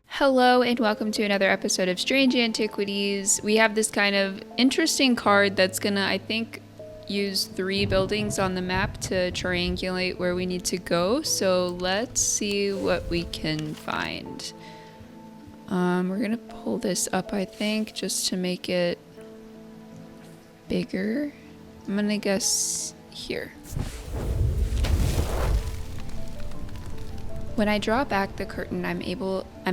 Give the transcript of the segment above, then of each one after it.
Hello and welcome to another episode of Strange Antiquities. We have this kind of interesting card that's gonna, I think, use 3 buildings on the map to triangulate where we need to go. So let's see what we can find. We're gonna pull this up, I think, just to make it bigger. I'm gonna guess here. When I draw back the curtain, I'm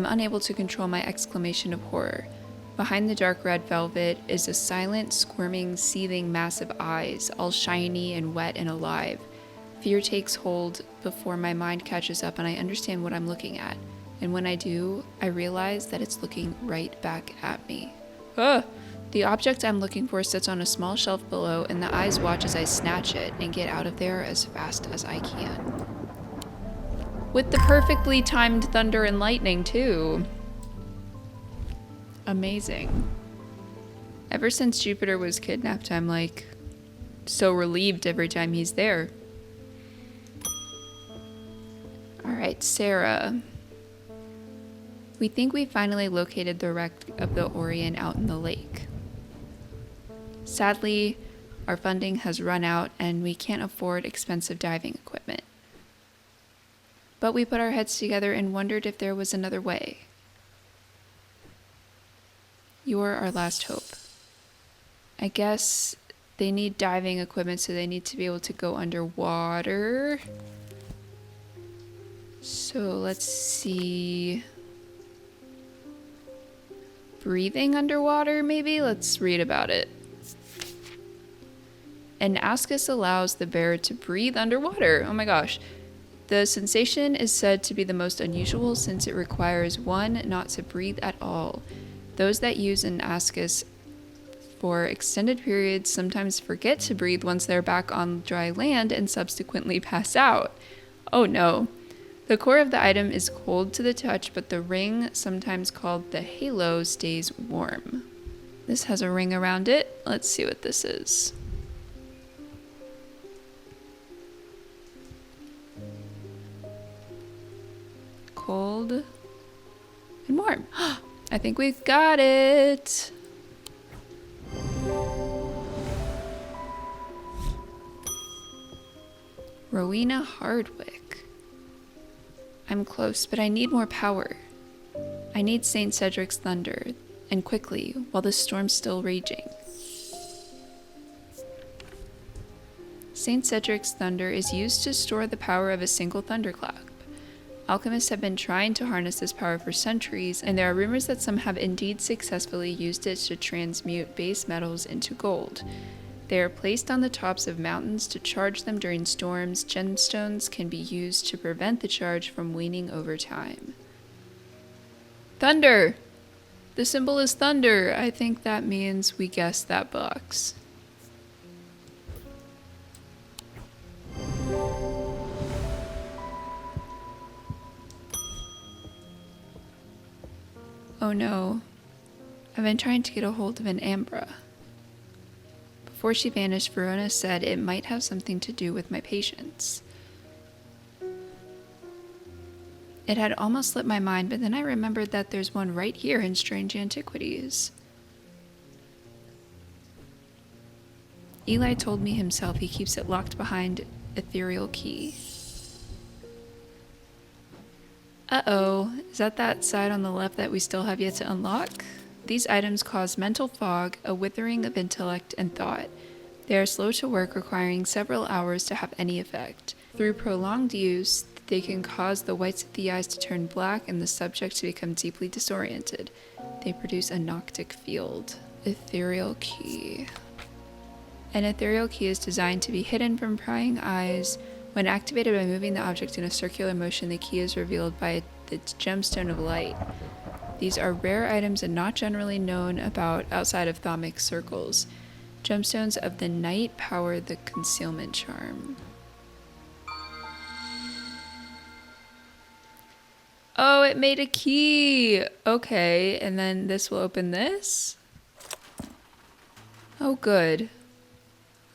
unable to control my exclamation of horror. Behind the dark red velvet is a silent, squirming, seething mass of eyes, all shiny and wet and alive. Fear takes hold before my mind catches up and I understand what I'm looking at. And when I do, I realize that it's looking right back at me. Ugh! The object I'm looking for sits on a small shelf below, and the eyes watch as I snatch it and get out of there as fast as I can. With the perfectly timed thunder and lightning, too. Amazing. Ever since Jupiter was kidnapped, I'm like so relieved every time he's there. Alright, Sarah. We think we finally located the wreck of the Orion out in the lake. Sadly, our funding has run out and we can't afford expensive diving equipment. But we put our heads together and wondered if there was another way. You're our last hope. I guess they need diving equipment, so they need to be able to go underwater. So let's see. Breathing underwater, maybe? Let's read about it. An ascus allows the bearer to breathe underwater. Oh my gosh. The sensation is said to be the most unusual since it requires one not to breathe at all. Those that use an ascus for extended periods sometimes forget to breathe once they're back on dry land and subsequently pass out. Oh no. The core of the item is cold to the touch, but the ring, sometimes called the halo, stays warm. This has a ring around it. Let's see what this is. Cold and warm. I think we've got it. Rowena Hardwick. I'm close, but I need more power. I need St. Cedric's thunder, and quickly, while the storm's still raging. St. Cedric's thunder is used to store the power of a single thunderclap. Alchemists have been trying to harness this power for centuries, and there are rumors that some have indeed successfully used it to transmute base metals into gold. They are placed on the tops of mountains to charge them during storms. Gemstones can be used to prevent the charge from waning over time. Thunder! The symbol is thunder. I think that means we guessed that box. Oh no, I've been trying to get a hold of an Ambra. Before she vanished, Verona said it might have something to do with my patients. It had almost slipped my mind, but then I remembered that there's one right here in Strange Antiquities. Eli told me himself he keeps it locked behind ethereal key. Uh-oh, is that side on the left that we still have yet to unlock? These items cause mental fog, a withering of intellect and thought. They are slow to work, requiring several hours to have any effect. Through prolonged use, they can cause the whites of the eyes to turn black and the subject to become deeply disoriented. They produce a noctic field. Ethereal key. An ethereal key is designed to be hidden from prying eyes. When activated by moving the object in a circular motion, the key is revealed by the gemstone of light. These are rare items and not generally known about outside of thaumic circles. Gemstones of the night power the concealment charm. Oh, it made a key! Okay, and then this will open this? Oh, good.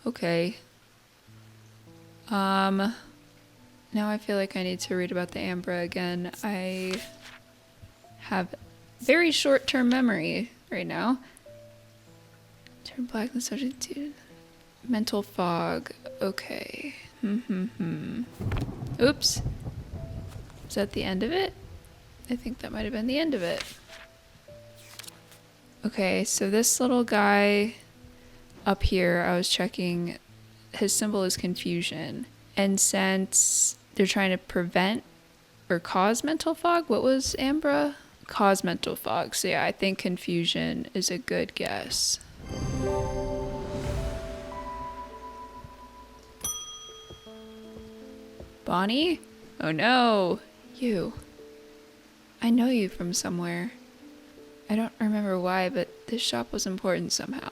Okay. Now I feel like I need to read about the Ambra again. I have very short-term memory right now. Turn black and subject to mental fog. Okay. Oops. Is that the end of it? I think that might have been the end of it. Okay, so this little guy up here, I was checking, his symbol is confusion. And since they're trying to prevent or cause mental fog, what was Ambra? Cause mental fog. So yeah, I think confusion is a good guess. Bonnie? Oh no, you. I know you from somewhere. I don't remember why, but this shop was important somehow.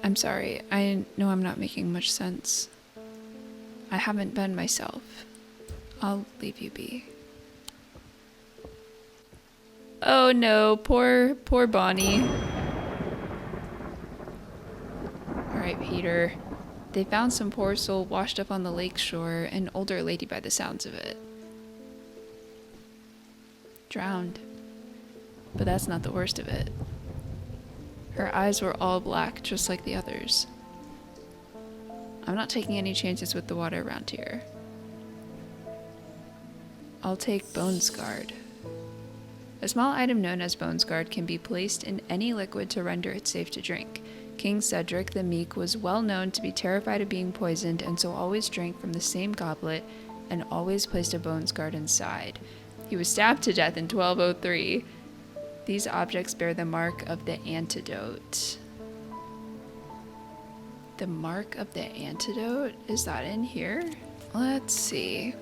I'm sorry, I know I'm not making much sense. I haven't been myself. I'll leave you be. Oh no, poor Bonnie. Alright, Peter. They found some poor soul washed up on the lake shore, an older lady by the sounds of it. Drowned. But that's not the worst of it. Her eyes were all black, just like the others. I'm not taking any chances with the water around here. I'll take Bones Guard. A small item known as Bones Guard can be placed in any liquid to render it safe to drink. King Cedric the Meek was well known to be terrified of being poisoned, and so always drank from the same goblet and always placed a Bones Guard inside. He was stabbed to death in 1203. These objects bear the mark of the antidote. The mark of the antidote? Is that in here? Let's see.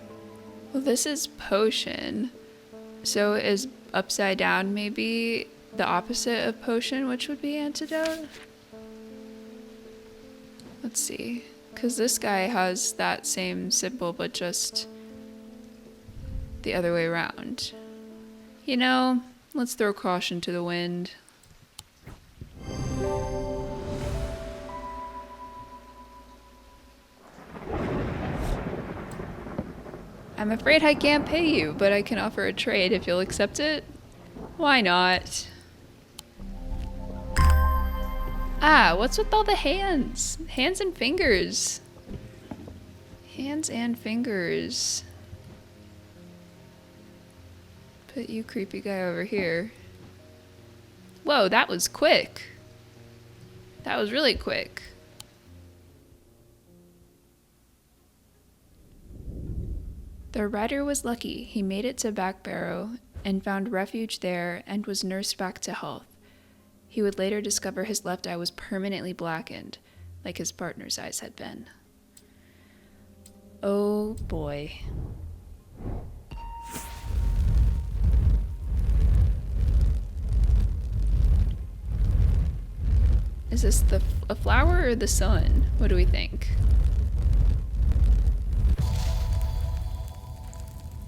Well, this is potion. So is upside down maybe the opposite of potion, which would be antidote? Let's see. Because this guy has that same symbol, but just the other way around. You know, let's throw caution to the wind. I'm afraid I can't pay you, but I can offer a trade if you'll accept it. Why not? Ah, what's with all the hands? Hands and fingers. Hands and fingers. Put you creepy guy over here. Whoa, that was quick. That was really quick. The rider was lucky. He made it to Back Barrow and found refuge there and was nursed back to health. He would later discover his left eye was permanently blackened, like his partner's eyes had been. Oh boy. Is this a flower or the sun? What do we think?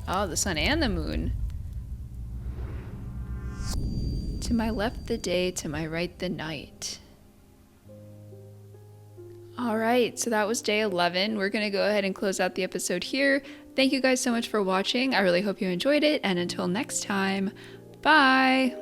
Oh, the sun and the moon. To my left the day, to my right the night. Alright, so that was day 11. We're going to go ahead and close out the episode here. Thank you guys so much for watching. I really hope you enjoyed it, and until next time, bye!